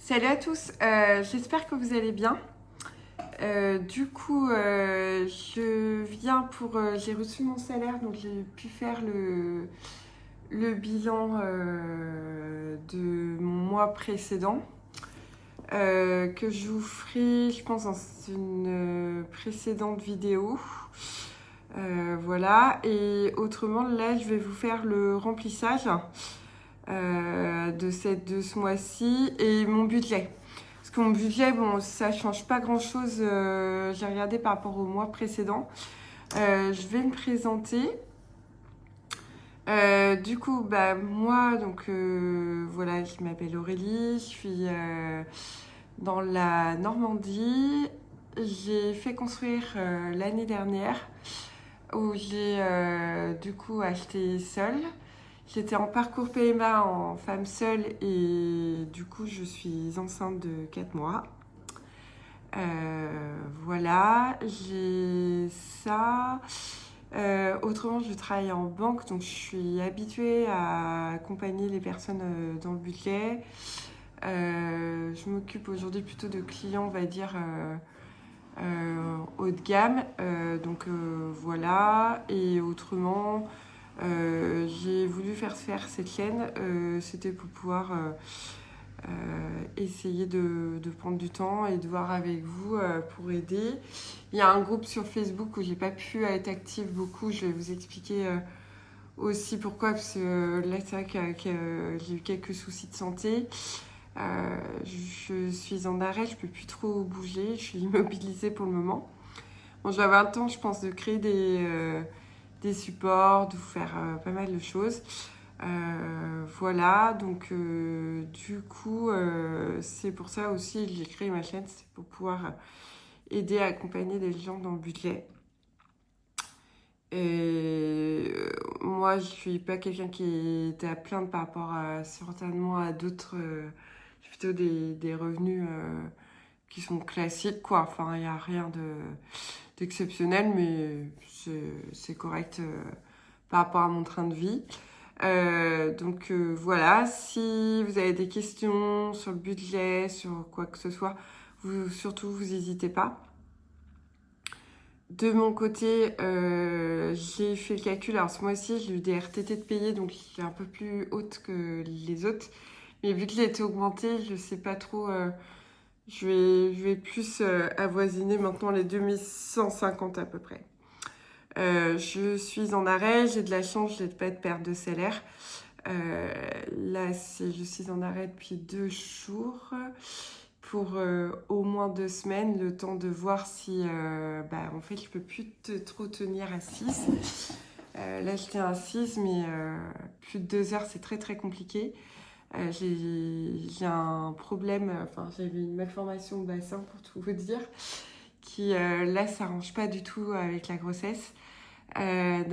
Salut à tous, j'espère que vous allez bien. Je viens j'ai reçu mon salaire, donc j'ai pu faire le bilan de mon mois précédent, que je vous ferai, je pense, dans une précédente vidéo. Voilà, et autrement, là, je vais vous faire le remplissage de ce mois-ci et mon budget. Parce que mon budget, bon, ça change pas grand-chose. J'ai regardé par rapport au mois précédent. Je vais me présenter. Moi, voilà, je m'appelle Aurélie. Je suis dans la Normandie. J'ai fait construire l'année dernière où j'ai acheté seule. J'étais en parcours PMA en femme seule et du coup je suis enceinte de 4 mois. Voilà, j'ai ça. Autrement, je travaille en banque, donc je suis habituée à accompagner les personnes dans le budget. Je m'occupe aujourd'hui plutôt de clients, on va dire, haut de gamme. Voilà, et autrement... j'ai voulu faire cette chaîne, c'était pour pouvoir essayer de prendre du temps et de voir avec vous pour aider. Il y a un groupe sur Facebook où j'ai pas pu être active beaucoup, je vais vous expliquer aussi pourquoi, parce que là c'est vrai que j'ai eu quelques soucis de santé. Je suis en arrêt, je peux plus trop bouger, je suis immobilisée pour le moment. Bon, je vais avoir le temps, je pense, de créer des supports, de vous faire pas mal de choses. Voilà, donc c'est pour ça aussi que j'ai créé ma chaîne, c'est pour pouvoir aider à accompagner des gens dans le budget. Et moi, je suis pas quelqu'un qui est à plaindre par rapport certainement à d'autres. J'ai plutôt des revenus qui sont classiques, quoi. Enfin, il n'y a rien d'exceptionnel, mais c'est correct par rapport à mon train de vie. Voilà, si vous avez des questions sur le budget, sur quoi que ce soit, surtout vous n'hésitez pas. De mon côté, j'ai fait le calcul. Alors ce mois-ci, j'ai eu des RTT de payer, donc il est un peu plus haute que les autres. Mais vu qu'il a été augmenté, je sais pas trop. Je vais plus avoisiner maintenant les 2150 à peu près. Je suis en arrêt, j'ai de la chance, je n'ai pas de perte de salaire. Je suis en arrêt depuis 2 jours pour au moins 2 semaines, le temps de voir si en fait je peux plus trop tenir à 6. Là je tiens à 6, mais plus de 2 heures c'est très très compliqué. J'ai un problème, j'avais une malformation de bassin pour tout vous dire, qui là s'arrange pas du tout avec la grossesse. Je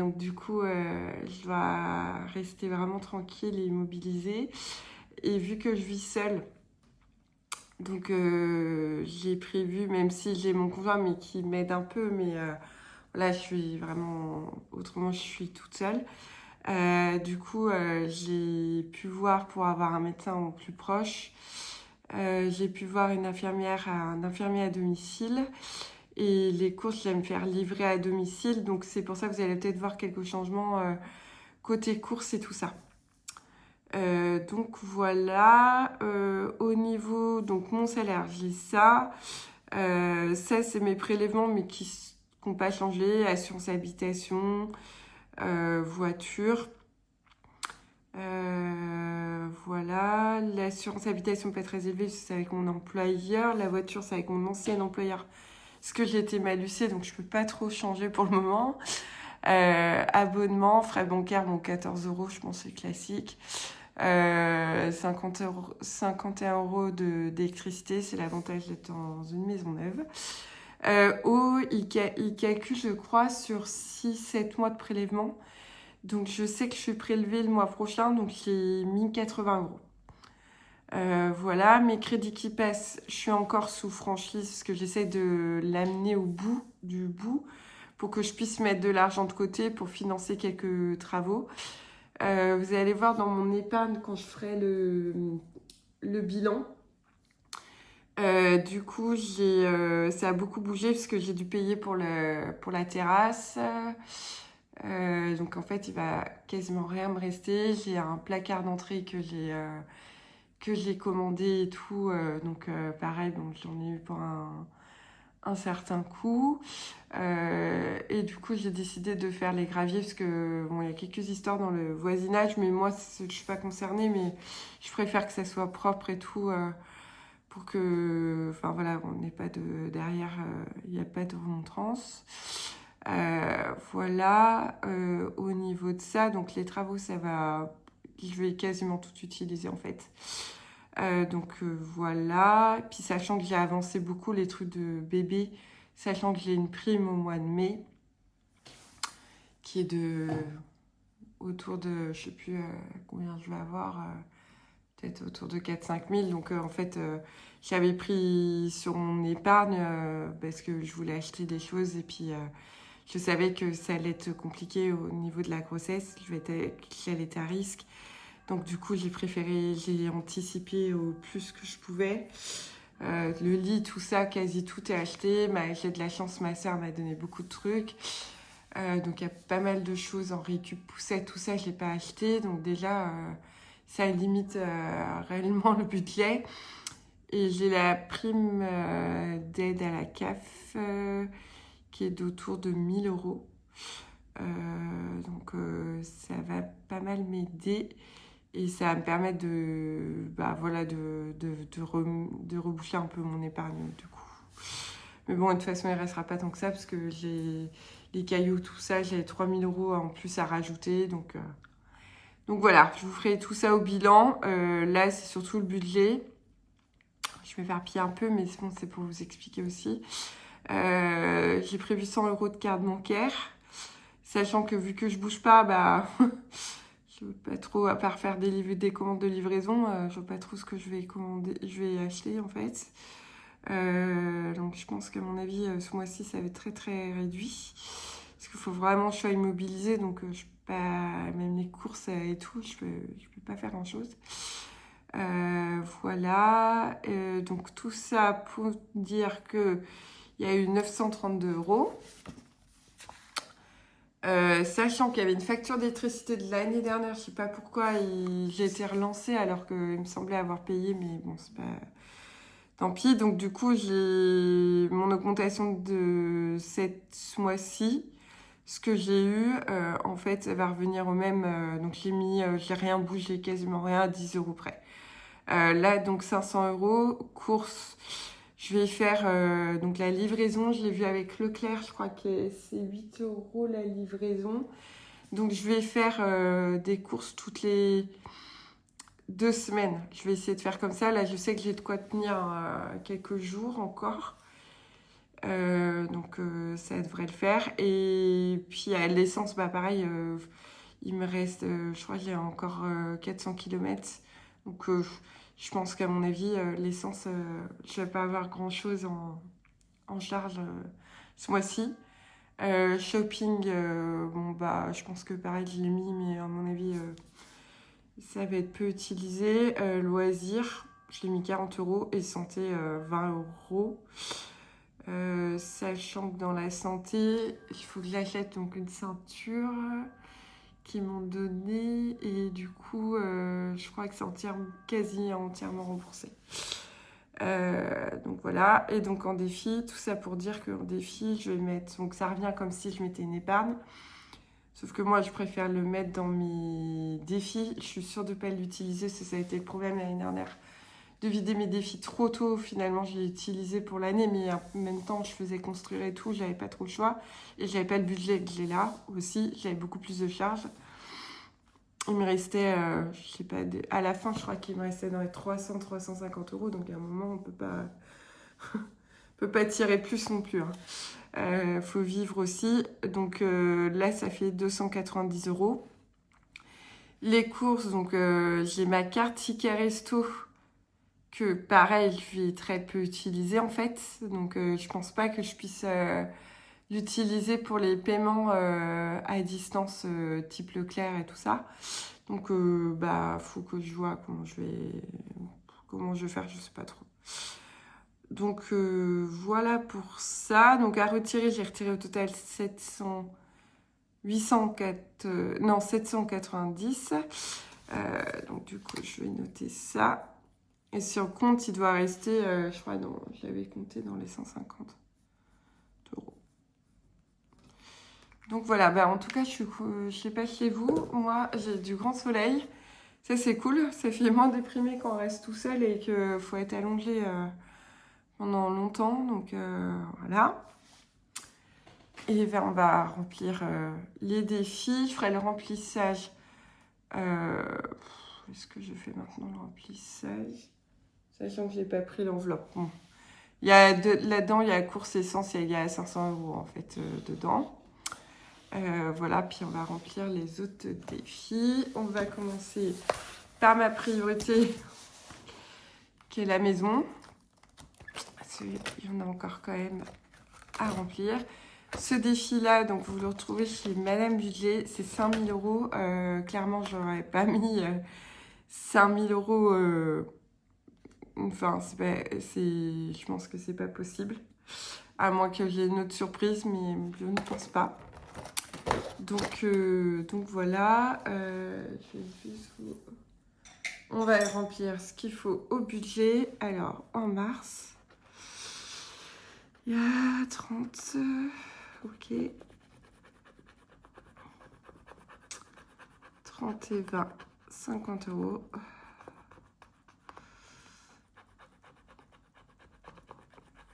dois rester vraiment tranquille et immobilisée. Et vu que je vis seule, j'ai prévu, même si j'ai mon conjoint mais qui m'aide un peu, mais là je suis vraiment, autrement je suis toute seule. J'ai pu voir pour avoir un médecin au plus proche. J'ai pu voir un infirmier à domicile. Et les courses, je vais me faire livrer à domicile. Donc c'est pour ça que vous allez peut-être voir quelques changements côté courses et tout ça. Voilà. Au niveau, donc mon salaire, j'ai ça. Ça, c'est mes prélèvements, mais qui n'ont pas changé. Assurance habitation, voiture. Voilà. L'assurance habitation pas très élevée, c'est avec mon employeur. La voiture, c'est avec mon ancien employeur. Parce que j'ai été malucée, donc je peux pas trop changer pour le moment. Abonnement, frais bancaires, bon 14 €, je pense c'est classique. 51 € d'électricité, c'est l'avantage d'être dans une maison neuve. Il calcule, je crois, sur 6-7 mois de prélèvement. Donc je sais que je suis prélevée le mois prochain, donc j'ai 1080 €. Voilà, mes crédits qui passent, je suis encore sous franchise parce que j'essaie de l'amener au bout du bout pour que je puisse mettre de l'argent de côté pour financer quelques travaux. Vous allez voir dans mon épargne quand je ferai le bilan. Du coup, ça a beaucoup bougé parce que j'ai dû payer pour la terrasse. Donc en fait, il va quasiment rien me rester. J'ai un placard d'entrée que j'ai commandé et tout. Donc pareil, donc j'en ai eu pour un certain coût. Et du coup, j'ai décidé de faire les graviers parce que bon, il y a quelques histoires dans le voisinage, mais moi, je suis pas concernée, mais je préfère que ça soit propre et tout. Pour que, enfin voilà, on n'ait pas derrière, il n'y a pas de remontrance. Voilà, au niveau de ça, donc les travaux, ça va, je vais quasiment tout utiliser en fait. Donc voilà, puis sachant que j'ai avancé beaucoup les trucs de bébé, sachant que j'ai une prime au mois de mai, qui est autour de, je sais plus combien je vais avoir, peut-être autour de 4-5 000. Donc en fait, j'avais pris sur mon épargne parce que je voulais acheter des choses et puis je savais que ça allait être compliqué au niveau de la grossesse, j'allais être à risque. Donc du coup, j'ai anticipé au plus que je pouvais. Le lit, tout ça, quasi tout est acheté. J'ai de la chance, ma sœur m'a donné beaucoup de trucs. Donc il y a pas mal de choses en récup poussette, tout ça, je l'ai pas acheté. Donc déjà, ça limite réellement le budget. Et j'ai la prime d'aide à la CAF qui est d'autour de 1 000 euros. Donc ça va pas mal m'aider et ça va me permettre de reboucher un peu mon épargne du coup. Mais bon, de toute façon, il ne restera pas tant que ça parce que j'ai les cailloux, tout ça, j'ai 3 000 euros en plus à rajouter. Donc voilà, je vous ferai tout ça au bilan. Là, c'est surtout le budget. Je m'éparpille un peu, mais bon, c'est pour vous expliquer aussi. J'ai prévu 100 euros de carte bancaire, sachant que vu que je bouge pas, je veux pas trop, à part faire des commandes de livraison, je vois pas trop ce que je vais acheter en fait. Donc je pense qu'à mon avis, ce mois-ci, ça va être très très réduit. Parce qu'il faut vraiment que je sois immobilisée, donc je peux pas, même les courses et tout, je peux pas faire grand-chose. Voilà, donc tout ça pour dire que il y a eu 932 euros. Sachant qu'il y avait une facture d'électricité de l'année dernière, je sais pas pourquoi j'ai été relancée alors qu'il me semblait avoir payé, mais bon, c'est pas. Tant pis. Donc du coup, j'ai mon augmentation de ce mois-ci. Ce que j'ai eu, en fait, ça va revenir au même. Donc j'ai rien bougé, quasiment rien, à 10 euros près. Là, donc 500 euros. Course, je vais faire donc la livraison. Je l'ai vu avec Leclerc, je crois que c'est 8 euros la livraison. Donc je vais faire des courses toutes les 2 semaines. Je vais essayer de faire comme ça. Là, je sais que j'ai de quoi tenir quelques jours encore. Donc ça devrait le faire. Et puis à l'essence, pareil, il me reste, je crois que j'ai encore 400 km. Donc je pense qu'à mon avis, l'essence, je vais pas avoir grand-chose en charge ce mois-ci. Shopping, je pense que pareil, je l'ai mis, mais à mon avis, ça va être peu utilisé. Loisirs, je l'ai mis 40 euros et santé 20 euros. Sachant que dans la santé, il faut que j'achète donc une ceinture qu'ils m'ont donnée et du coup, je crois que c'est quasi entièrement remboursé. Donc voilà, et donc en défi, tout ça pour dire qu'en défi, je vais mettre, donc ça revient comme si je mettais une épargne. Sauf que moi, je préfère le mettre dans mes défis. Je suis sûre de ne pas l'utiliser, ça a été le problème l'année dernière. De vider mes défis trop tôt, finalement, je l'ai utilisé pour l'année, mais en même temps, je faisais construire et tout, j'avais pas trop le choix. Et j'avais pas le budget que j'ai là aussi, j'avais beaucoup plus de charges. Il me restait, je sais pas, à la fin, je crois qu'il me restait dans les 300-350 euros, donc à un moment, on peut pas tirer plus non plus. Faut vivre aussi. Donc là, ça fait 290 euros. Les courses, donc j'ai ma carte Ticket Resto que pareil, je vais très peu utiliser en fait. Donc je pense pas que je puisse l'utiliser pour les paiements à distance type Leclerc et tout ça. Donc faut que je vois comment je vais faire, je sais pas trop. voilà pour ça. Donc à retirer, j'ai retiré au total 790. Donc du coup, je vais noter ça. Et sur le compte, il doit rester, je crois, j'avais compté dans les 150 euros. Donc voilà, en tout cas, je sais pas chez vous, moi, j'ai du grand soleil. Ça, c'est cool. Ça fait moins déprimé quand on reste tout seul et qu'il faut être allongé pendant longtemps. Donc voilà. Et on va remplir les défis. Je ferai le remplissage. Est-ce que je fais maintenant le remplissage? Sachant que j'ai pas pris l'enveloppe. Bon. Là-dedans, il y a course essence, il y a 500 euros en fait dedans. Voilà, puis on va remplir les autres défis. On va commencer par ma priorité, qui est la maison. Il y en a encore quand même à remplir. Ce défi-là, donc vous le retrouvez chez Madame Budget, c'est 5000 euros. Clairement, j'aurais pas mis 5000 euros. Enfin, je pense que c'est pas possible. À moins que j'ai une autre surprise, mais je ne pense pas. Donc voilà. On va remplir ce qu'il faut au budget. Alors, en mars, il y a 30... Ok. 30 et 20, 50 euros.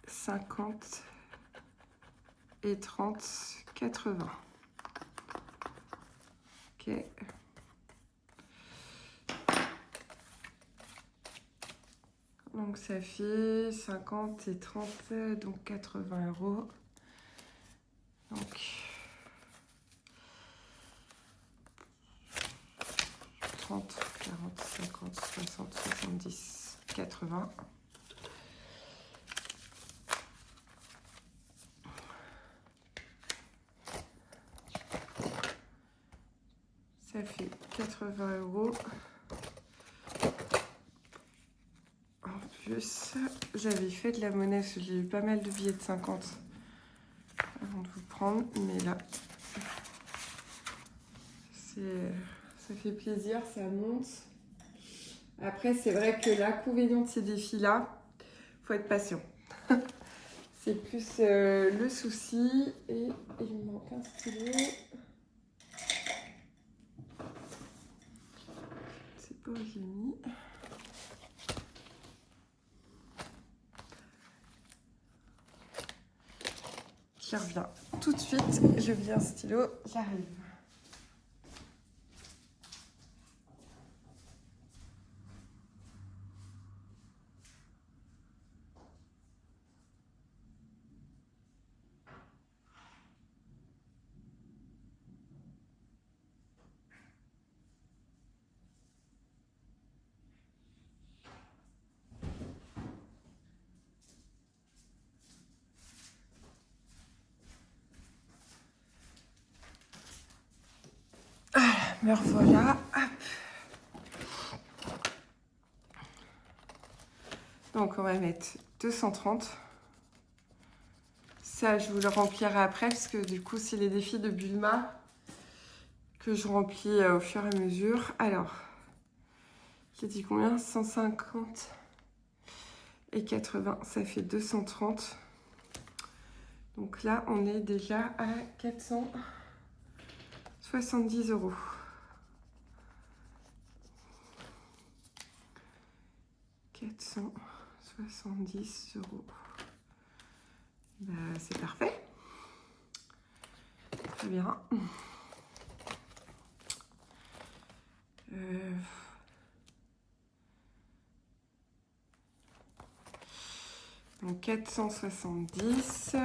50 et 30, 80. Ok. Donc ça fait 50 et 30, donc 80 euros. Donc 30, 40, 50, 60, 70, 80. Ça fait 80 euros. En plus, j'avais fait de la monnaie, parce que j'ai eu pas mal de billets de 50 avant de vous prendre, mais là, ça fait plaisir, ça monte. Après, c'est vrai que l'inconvénient de ces défis-là, il faut être patient. C'est plus le souci. Et il me manque un stylo. C'est pas où j'ai mis. J'y reviens tout de suite. Je viens stylo, j'arrive. Me revoilà. Donc on va mettre 230. Ça, je vous le remplirai après, parce que du coup, c'est les défis de Bulma que je remplis au fur et à mesure. Alors, j'ai dit combien? 150 et 80, ça fait 230. Donc là, on est déjà à 470 euros. « 470 euros. C'est parfait. Très bien. Donc 470.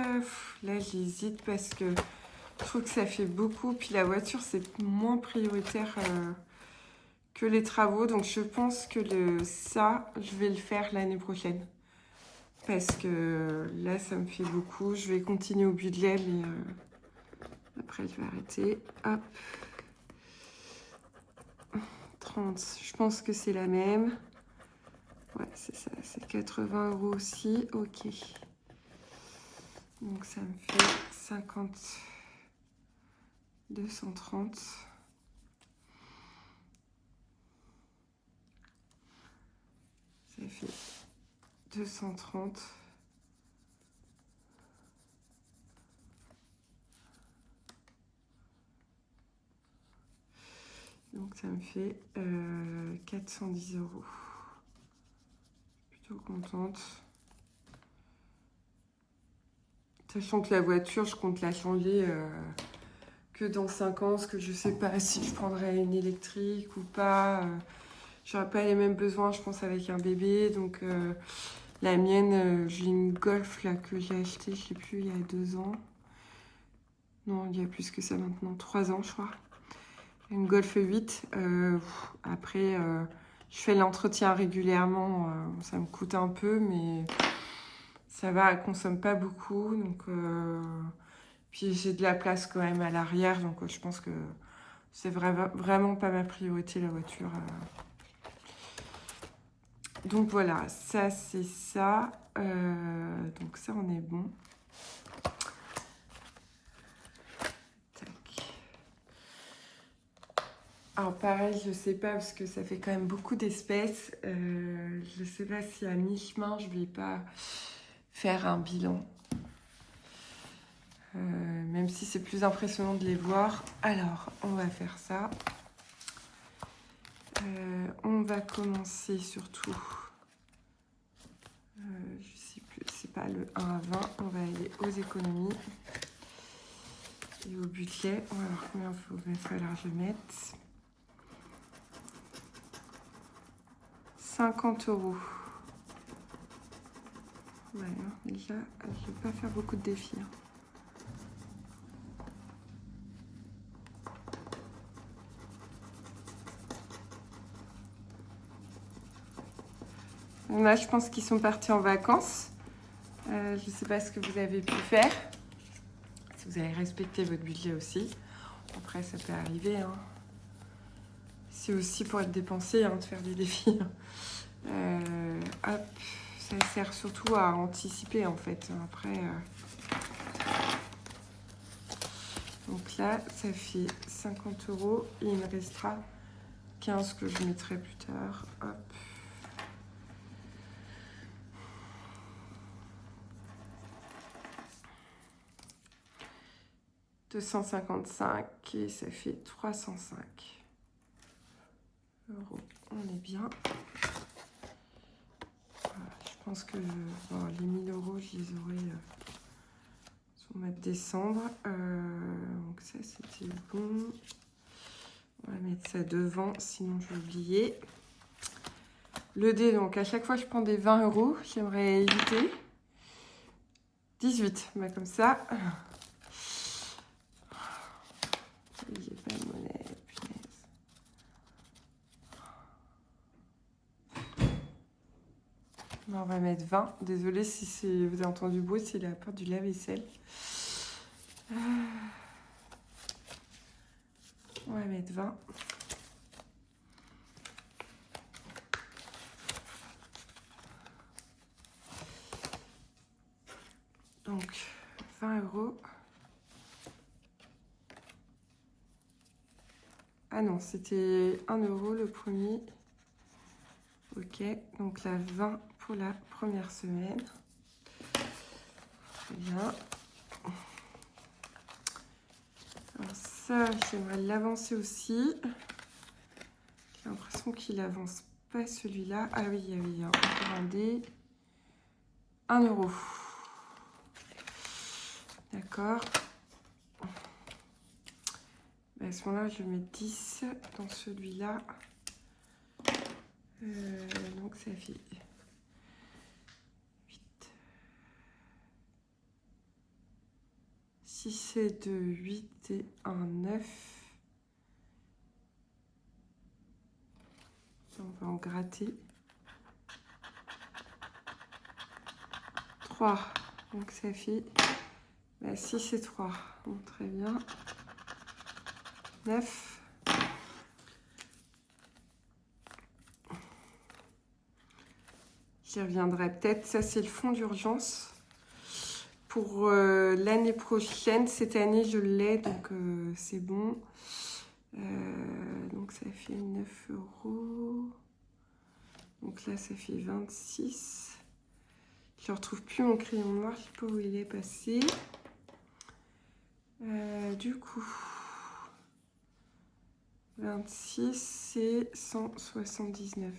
Là, j'hésite parce que je trouve que ça fait beaucoup. Puis la voiture, c'est moins prioritaire que les travaux. Donc je pense que ça, je vais le faire l'année prochaine. Parce que là, ça me fait beaucoup. Je vais continuer au budget, mais après, je vais arrêter. Hop. 30. Je pense que c'est la même. Ouais, c'est ça, c'est 80 € aussi. Ok. Donc ça me fait 50, 230. Ça fait 230. Donc ça me fait 410 €. Plutôt contente. Sachant que la voiture, je compte la changer que dans 5 ans, parce que je sais pas si je prendrai une électrique ou pas. J'aurai pas les mêmes besoins, je pense, avec un bébé. Donc la mienne, j'ai une Golf là que j'ai achetée, je sais plus, il y a 2 ans. Non, il y a plus que ça maintenant, 3 ans, je crois. Une Golf 8. Après, je fais l'entretien régulièrement. Ça me coûte un peu, mais ça va, elle consomme pas beaucoup. Donc, puis j'ai de la place quand même à l'arrière. Donc, je pense que c'est vraiment pas ma priorité, la voiture. Donc, voilà, ça, c'est ça. Donc, ça, on est bon. Alors pareil, je sais pas parce que ça fait quand même beaucoup d'espèces. Je sais pas si à mi-chemin je vais pas faire un bilan. Même si c'est plus impressionnant de les voir. Alors, on va faire ça. On va commencer surtout. Je sais plus, c'est pas le 1 à 20. On va aller aux économies et au budget. On va voir combien il va falloir que je mette. 50 €. Ouais, déjà, je ne vais pas faire beaucoup de défis. Là, je pense qu'ils sont partis en vacances. Je ne sais pas ce que vous avez pu faire. Si vous avez respecté votre budget aussi. Après, ça peut arriver. Hein. C'est aussi pour être dépensé de faire des défis. Hop, ça sert surtout à anticiper en fait. Après, donc là, ça fait 50 € et il me restera 15 que je mettrai plus tard. Hop. « 255 et ça fait 305 €. On est bien. Voilà, je pense que les 1000 €, je les aurai sur le mois de décembre. Donc ça, c'était bon. On va mettre ça devant, sinon je vais oublier. Le dé, donc à chaque fois je prends des 20 €, j'aimerais éviter. 18, bah, comme ça. J'ai pas de monnaie, punaise. On va mettre 20. Désolée si vous avez entendu bruit, c'est la porte du lave-vaisselle. On va mettre 20. Donc, 20 €. Ah non, c'était 1 € le premier. Ok, donc là, 20 pour la première semaine. Très bien. Alors ça, j'aimerais l'avancer aussi. J'ai l'impression qu'il avance pas celui-là. Ah oui, il y a encore un dé. 1 €. D'accord. À ce moment-là, je mets 10 dans celui-là. Donc ça fait 8. 6 et 2, 8 et 1, 9. On va en gratter. 3. Donc ça fait 6 et 3. Bon, très bien. 9. J'y reviendrai peut-être. Ça, c'est le fonds d'urgence. Pour l'année prochaine, cette année, je l'ai, donc c'est bon. Donc, ça fait 9 €. Donc là, ça fait 26. Je ne retrouve plus mon crayon noir. Je ne sais pas où il est passé. Du coup, 26, c'est 179.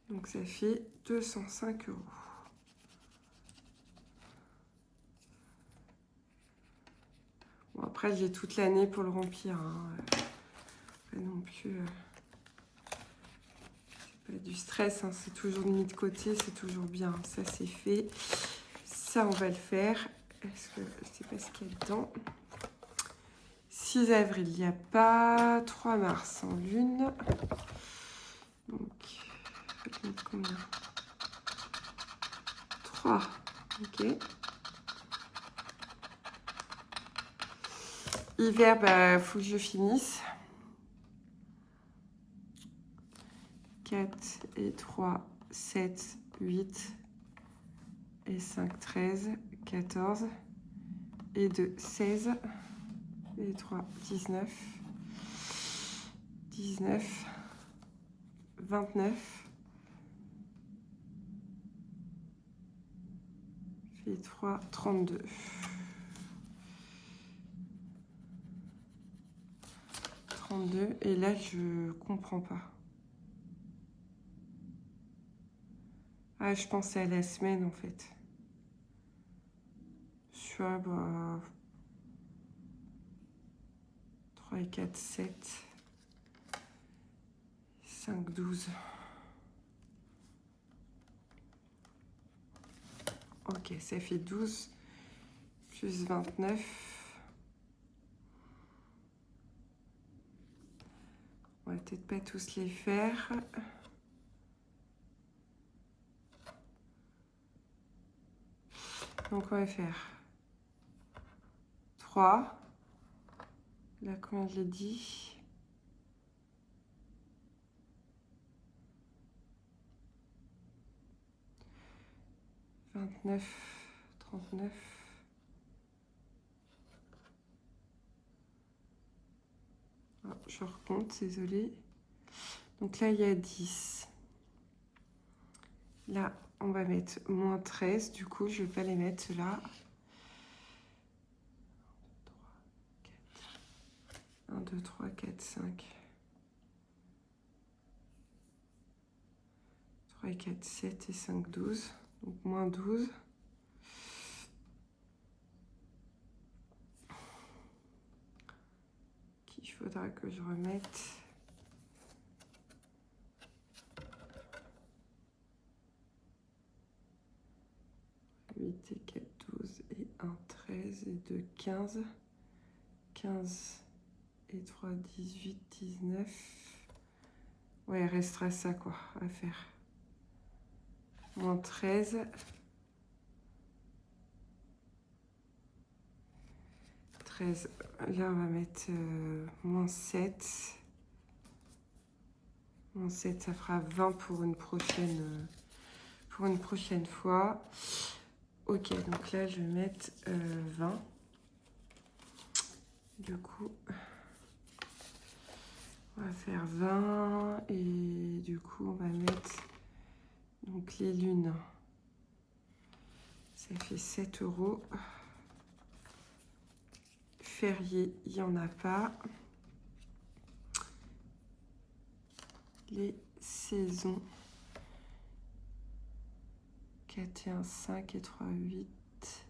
Donc ça fait 205 €. Bon, après, j'ai toute l'année pour le remplir. Hein. Pas non plus... c'est pas du stress, hein. C'est toujours mis de côté, c'est toujours bien. Ça, c'est fait. Ça, on va le faire. Est-ce que je sais pas ce qu'il y a dedans? 6 avril, il n'y a pas. 3 mars en lune. Donc, je vais mettre combien? 3. Ok. Hiver, bah, faut que je finisse. 4 et 3, 7, 8 et 5, 13, 14 et 2, 16 et 3, 19, 19, 29, et 3, 32. 32, et là, je comprends pas. Ah, je pensais à la semaine, en fait. Je vois, bah... 3 et 4, 7. 5, 12. Ok, ça fait 12 plus 29. On va peut-être pas tous les faire. Donc, on va faire 3. Là, combien je l'ai dit? 29, 39. Oh, je recompte, désolé. Donc là, il y a 10. Là, on va mettre moins 13. Du coup, je ne vais pas les mettre, ceux-là. 1, 2, 3, 4, 5. 3 et 4, 7 et 5, 12. Donc moins 12. Qu'il faudra que je remette. Et 4, 12 et 1, 13 et 2, 15. 15 et 3, 18, 19. Ouais, il restera ça, quoi, à faire. Moins 13. 13. Là, on va mettre moins 7. Moins 7, ça fera 20 pour une prochaine fois. Ok, donc là, je vais mettre 20. Du coup, on va faire 20. Et du coup, on va mettre donc les lunes. Ça fait 7 €. Férié, il n'y en a pas. Les saisons. 4 et 1, 5 et 3, 8.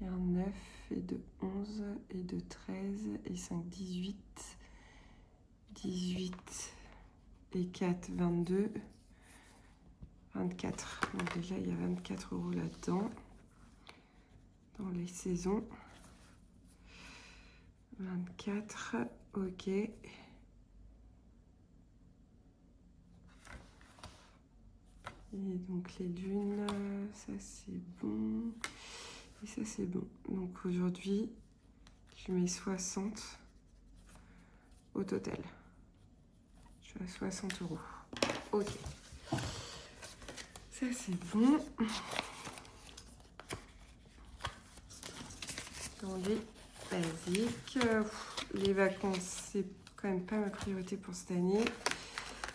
Et un 9 et 2, 11 et 2, 13 et 5, 18. 18 et 4, 22. 24. Donc déjà, il y a 24 € là-dedans. Dans les saisons. 24. Ok. Et donc les lunes, ça c'est bon. Et ça c'est bon. Donc aujourd'hui, Je mets 60 au total. Je suis à 60 €. Ok. Ça, c'est bon. Dans les basiques. Les vacances, c'est quand même pas ma priorité pour cette année.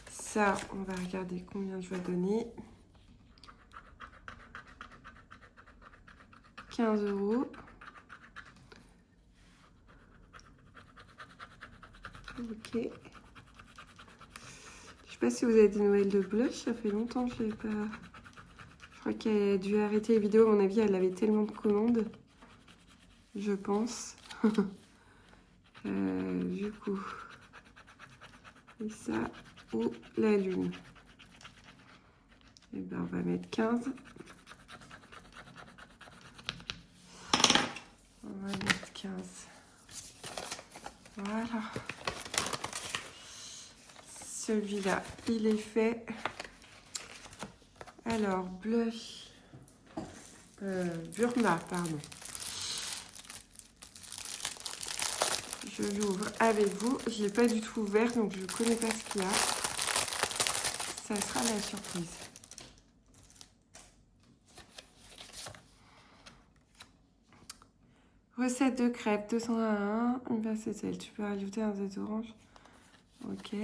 Ça, on va regarder combien je vais donner. 15 €. Ok. Je sais pas si vous avez des nouvelles de blush. Ça fait longtemps que je l'ai pas... Je crois qu'elle a dû arrêter les vidéos. À mon avis, elle avait tellement de commandes. Je pense. Du coup. Et ça, ou la lune. Et ben, on va mettre 15. On va mettre 15. Voilà. Celui-là, il est fait. Alors, blush. Burma, pardon. Je l'ouvre avec vous. Je ne l'ai pas du tout ouvert, donc je ne connais pas ce qu'il y a. Ça sera la surprise. Recette de crêpes, 201, une base de sel. Tu peux rajouter un zeste d'orange. Ok.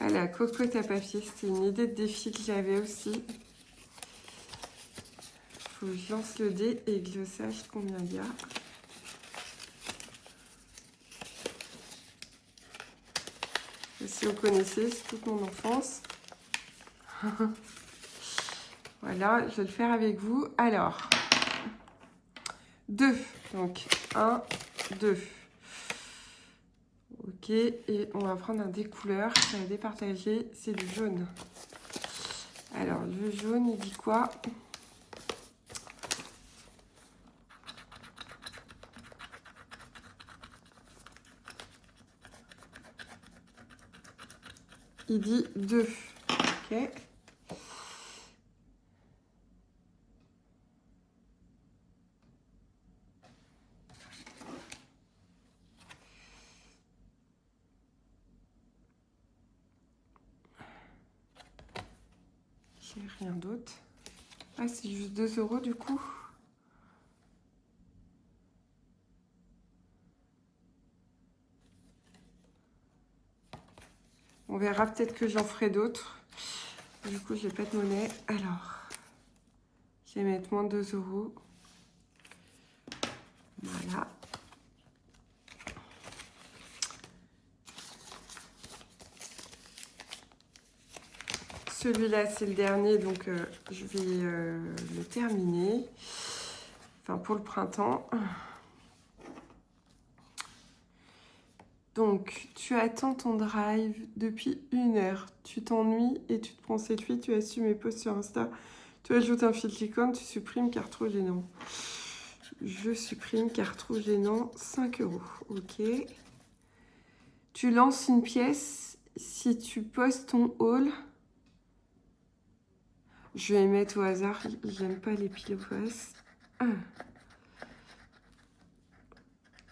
Ah, la cocotte à papier, c'était une idée de défi que j'avais aussi. Faut que je lance le dé et que je sache combien il y a. Si vous connaissez, c'est toute mon enfance. Voilà, je vais le faire avec vous. Alors, 2. Donc, 1, 2. Ok, et on va prendre un des couleurs. Ça va départager. C'est du jaune. Alors, le jaune, il dit quoi? Il dit 2. Ok. J'ai rien d'autre. Ah, c'est juste 2 € du coup. On verra, peut-être que j'en ferai d'autres. Du coup, j'ai pas de monnaie. Alors, je vais mettre moins de 2 €. Voilà. Celui-là, c'est le dernier, donc je vais le terminer. Enfin, pour le printemps. Donc, tu attends ton drive depuis 1 heure. Tu t'ennuies et tu te prends selfie. Tu assumes mes posts sur Insta. Tu ajoutes un filtre licorne. Tu supprimes car trop gênant. Je supprime car trop gênant. 5 €. Ok. Tu lances une pièce si tu postes ton haul. Je vais mettre au hasard. J'aime pas les pile face.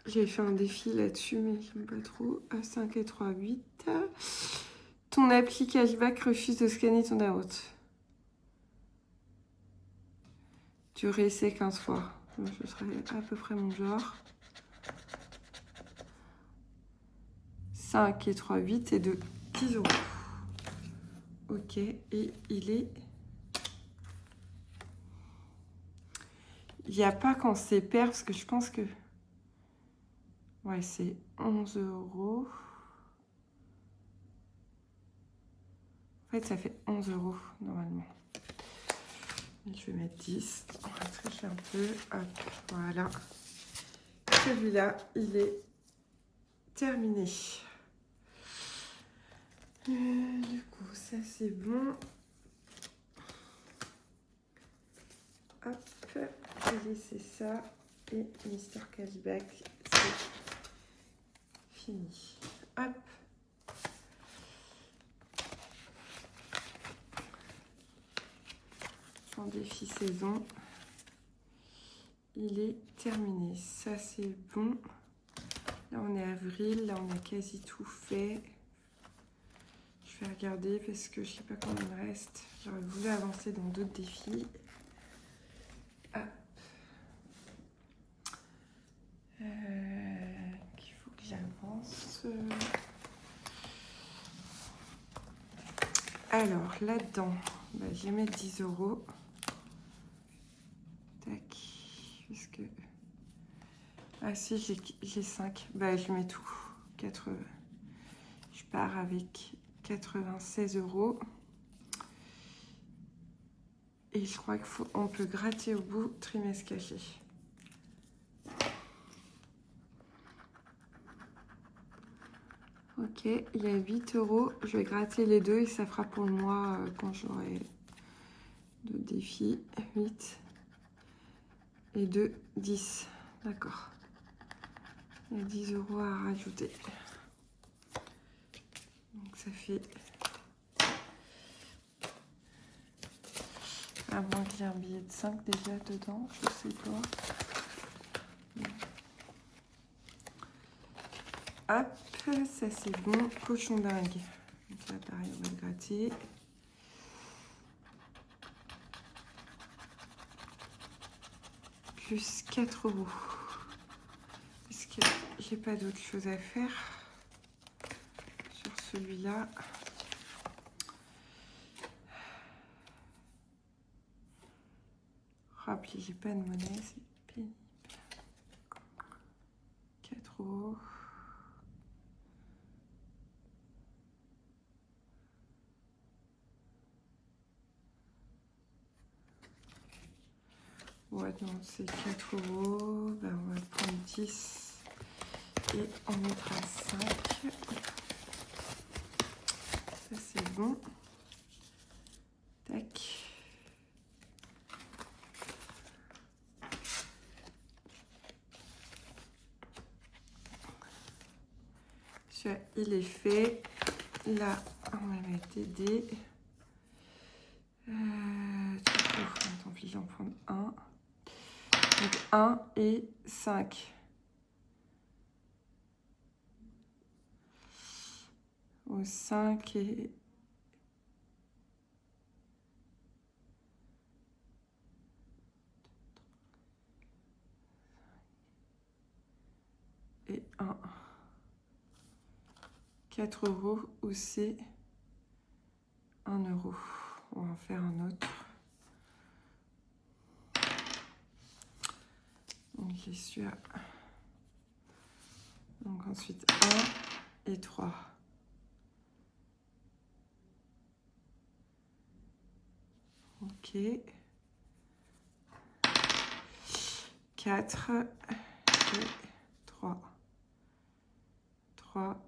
J'ai fait un défi là-dessus, mais j'aime pas trop. 5 et 3, 8. Ton appli cashback refuse de scanner ton out. Tu réessais 15 fois. Donc, ce serait à peu près mon genre. 5 et 3, 8 et de 10 €. Ok, et il est... Il n'y a pas quand c'est pair, parce que je pense que... Ouais, c'est 11 €. En fait, ça fait 11 € normalement. Je vais mettre 10. On va tricher un peu. Hop, voilà. Celui-là, il est terminé. Du coup, ça c'est bon. Hop, et c'est ça. Et Mister Cashback, c'est fini. Hop. temps défi saison, il est terminé. Ça, c'est bon. Là, on est avril. Là, on a quasi tout fait. Je vais regarder parce que je sais pas combien il me reste. J'aurais voulu avancer dans d'autres défis. Ah. Il faut que j'avance. Alors, là-dedans, bah, je vais mettre 10 €. Tac. Puisque... Ah si, j'ai 5. Bah, je mets tout. 80. Je pars avec 96 €. Et je crois qu'on peut gratter au bout trimestre caché. Ok, il y a 8 €. Je vais gratter les deux et ça fera pour le mois quand j'aurai d'autres défis. 8 et 2, 10. D'accord. Il y a 10 € à rajouter. Donc ça fait... À moins qu'il y ait un billet de 5 déjà dedans, je sais pas. Hop, ça c'est bon. Cochon dingue. Donc là pareil, on va le gratter. Plus 4 €. Parce que j'ai pas d'autre chose à faire sur celui-là. Rappelez, j'ai pas de monnaie, c'est pénible. 4 €. Ouais, non, c'est 4 €. Ben, on va prendre 10 et on mettra 5. Ça, c'est bon. Tac. Il est fait. Là, on va mettre des dés. Tant pis, j'en prends un. Donc 1 et 5. Au 5 et 1. 4 € ou c'est 1 €. On va en faire un autre. Donc j'ai celui-là. Donc ensuite 1 et 3. Ok. 4 et 3. 3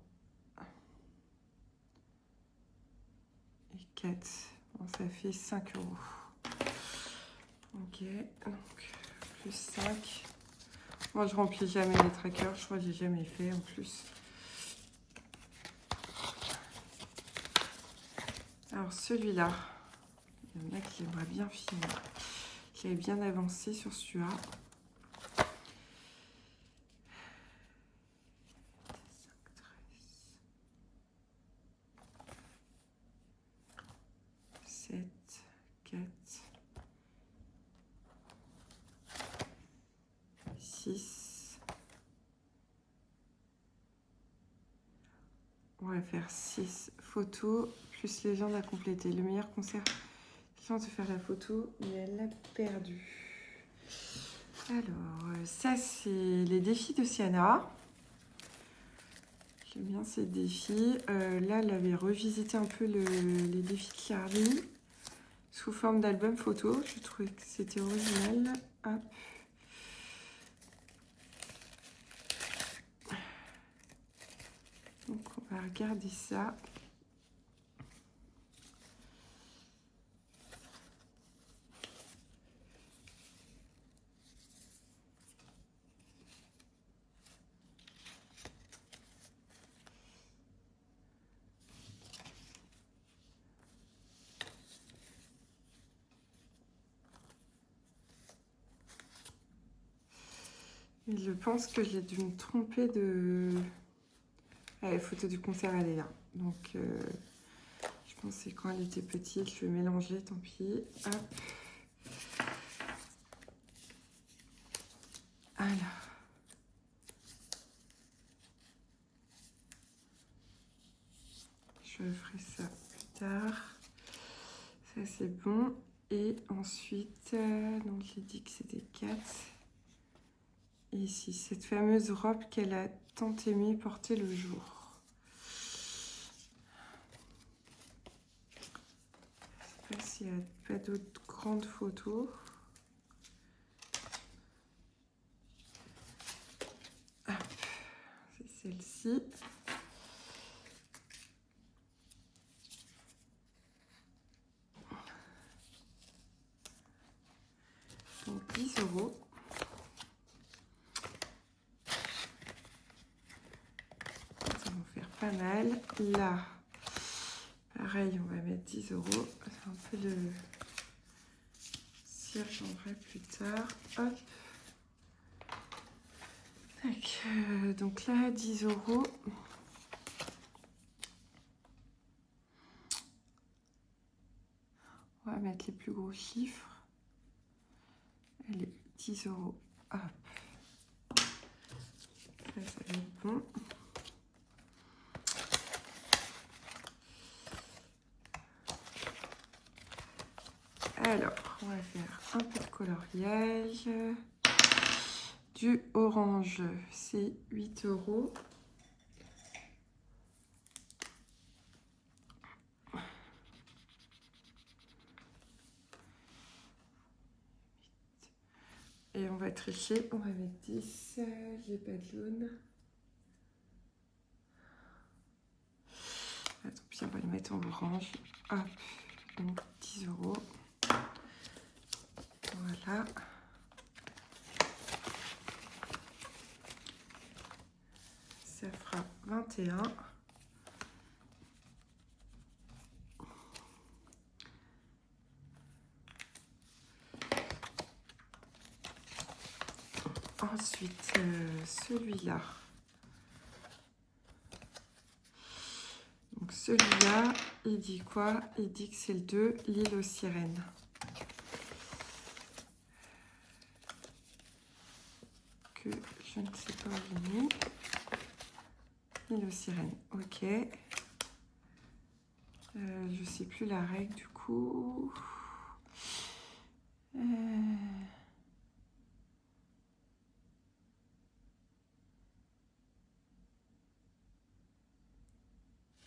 et 4. Bon, ça fait 5 €. Ok, donc plus 5. Moi, je remplis jamais les trackers. Je crois que j'ai jamais fait en plus. Alors celui-là, il y en a qui aimeraient bien finir. J'avais bien avancé sur celui-là. 7, 4, 6. On va faire 6 photos, plus légende à compléter. Le meilleur concert, chance de faire la photo, mais elle l'a perdu. Alors, ça c'est les défis de Siana. J'aime bien ces défis. Là, elle avait revisité un peu les défis de Charlie sous forme d'album photo. Je trouvais que c'était original. Hop. Donc, on va regarder ça. Et je pense que j'ai dû me tromper de... Ah, la photo du concert, elle est là. Donc, je pense que c'est quand elle était petite. Je vais mélanger, tant pis. Hop. Alors. Je ferai ça plus tard. Ça, c'est bon. Et ensuite, donc j'ai dit que c'était 4. Et ici, cette fameuse robe qu'elle a tant aimé porter le jour. Je ne sais pas s'il n'y a pas d'autres grandes photos. Ah, c'est celle-ci. Donc 10 €. Ça va faire pas mal. Là, pareil, on va mettre 10 €. C'est un peu de cire, j'en ferai plus tard. Hop. Tac, donc là, 10 €. On va mettre les plus gros chiffres. Allez, 10 €. Hop. Ça va être bon. Alors, on va faire un peu de coloriage. Du orange, c'est 8 €. Et on va tricher, on va mettre 10. J'ai pas de jaune. Ah, tant pis, on va le mettre en orange. Hop, donc 10 €. Voilà. Ça fera 21. Ensuite, celui-là. Donc celui-là, il dit quoi? Il dit que c'est le 2, l'île aux sirènes. Que je ne sais pas où il est mis. L'île aux sirènes, ok. Je sais plus la règle du coup.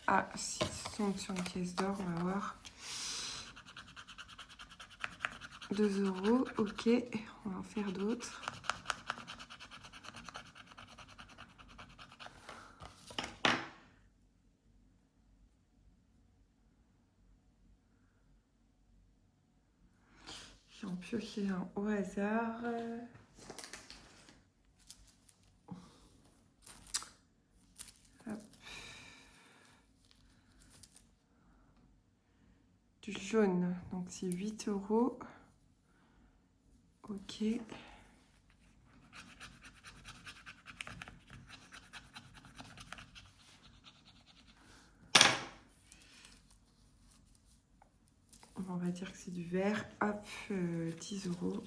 Ah, si ça tombe sur une pièce d'or, on va voir. 2 €, ok. On va en faire d'autres. J'ai en pioché un au hasard. Hop. Du jaune, donc c'est 8 €. Ok. On va dire que c'est du vert. Hop, 10 €.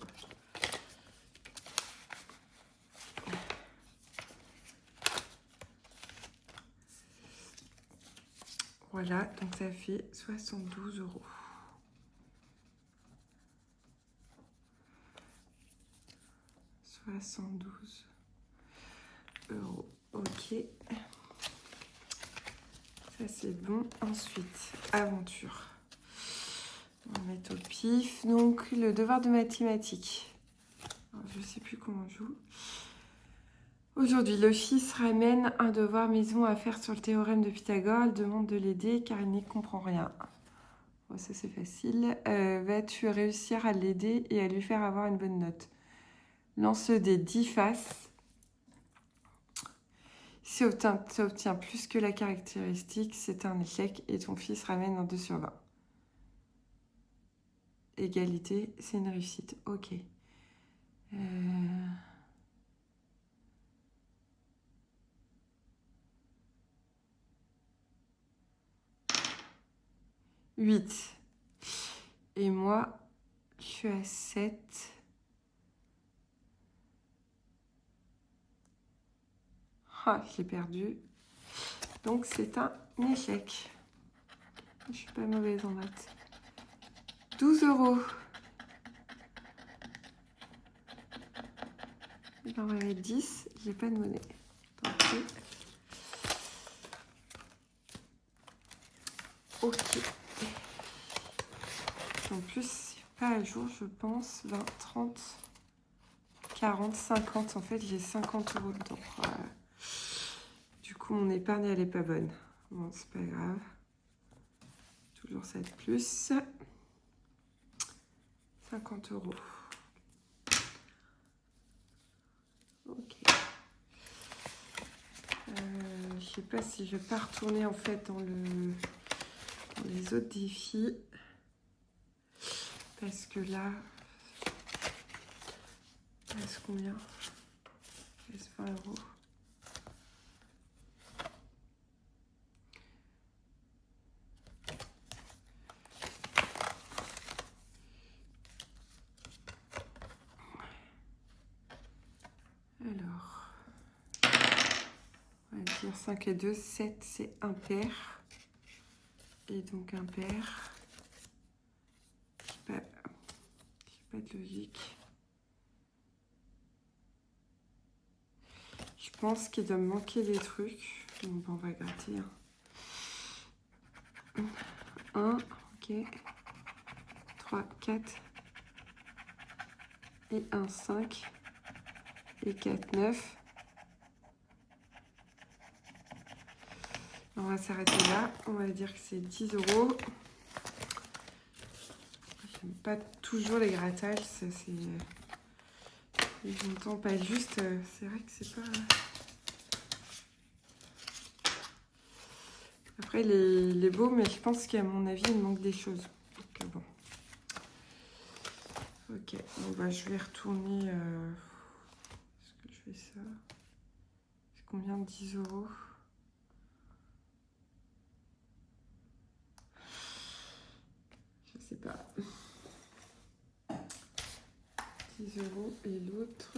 Voilà, donc ça fait 72 €. 72 €. Ok. Ça c'est bon. Ensuite, aventure. On va mettre au pif. Donc, le devoir de mathématiques. Alors, je ne sais plus comment on joue. Aujourd'hui, le fils ramène un devoir maison à faire sur le théorème de Pythagore. Elle demande de l'aider car il n'y comprend rien. Bon, ça, c'est facile. Vas-tu réussir à l'aider et à lui faire avoir une bonne note? Lance des 10 faces. Si tu obtiens plus que la caractéristique, c'est un échec et ton fils ramène un 2 sur 20. Égalité, c'est une réussite. Ok. 8. Et moi, je suis à 7. Ah, j'ai perdu. Donc, c'est un échec. Je suis pas mauvaise en maths. 12 €. On va mettre 10. J'ai pas de monnaie. Tant pis. Ok. En plus, c'est pas à jour, je pense. 20, 30, 40, 50. En fait, j'ai 50 € dedans. Du coup, mon épargne, elle est pas bonne. Bon, c'est pas grave. Toujours ça de plus. 50 €. Ok. Je sais pas si je vais pas retourner en fait dans les autres défis. Parce que là, il reste combien? Il reste 20 €. Alors, on va dire 5 et 2, 7, c'est impair. Et donc impair, j'ai pas de logique. Je pense qu'il doit me manquer des trucs. Donc on va gratter. 1, ok. 3, 4. Et 1, 5. Et 4, 9. On va s'arrêter là. On va dire que c'est 10 €. J'aime pas toujours les grattages. Ça, c'est... Je n'entends pas juste. C'est vrai que c'est pas... Après, il est beau, mais je pense qu'à mon avis, il manque des choses. Donc, bon. Ok. Bon, bah, je vais retourner... Est-ce que je fais ça? C'est combien? 10 €? Je sais pas. 10 € et l'autre...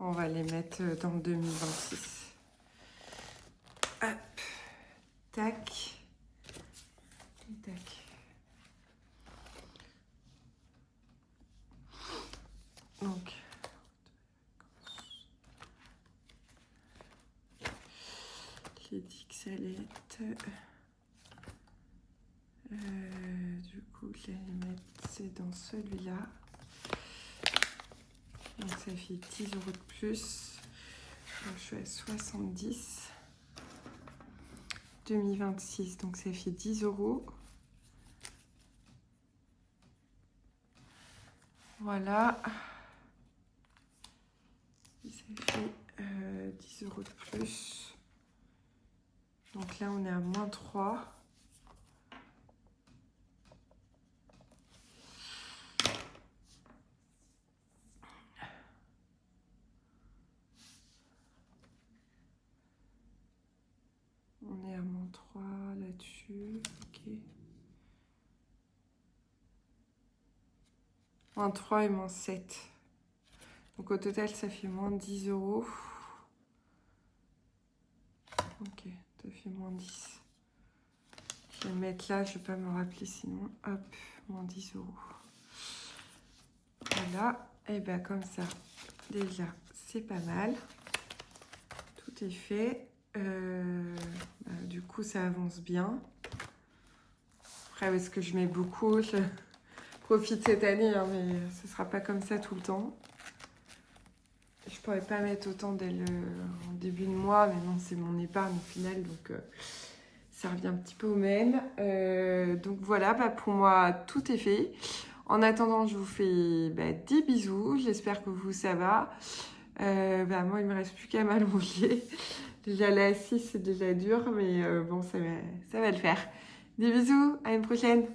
On va les mettre dans le 2026. Hop. Tac. Et tac. Donc. J'ai dit que ça allait être... du coup, je vais les mettre c'est dans celui-là. Donc ça fait 10 € de plus. Donc, je suis à 70. 2026, donc ça fait 10 €. Voilà. Et ça fait 10 € de plus. Donc là, on est à moins 3. On est à moins 3 là-dessus. Ok. Moins 3 et moins 7. Donc au total, ça fait moins 10 €. Ok, ça fait moins 10. Je vais le mettre là, je ne vais pas me rappeler sinon. Hop, moins 10 €. Voilà. Et bien comme ça, déjà, c'est pas mal. Tout est fait. Du coup, ça avance bien. Après, est-ce que je mets beaucoup? Je profite cette année, hein, mais ce ne sera pas comme ça tout le temps. Je pourrais pas mettre autant dès le en début de mois, mais non, c'est mon épargne au final, donc ça revient un petit peu au même. Donc voilà, pour moi, tout est fait. En attendant, je vous fais des bisous. J'espère que vous, ça va. Moi, il me reste plus qu'à m'allonger. Déjà là, assise, c'est déjà dur, mais bon, ça va le faire. Des bisous, à une prochaine.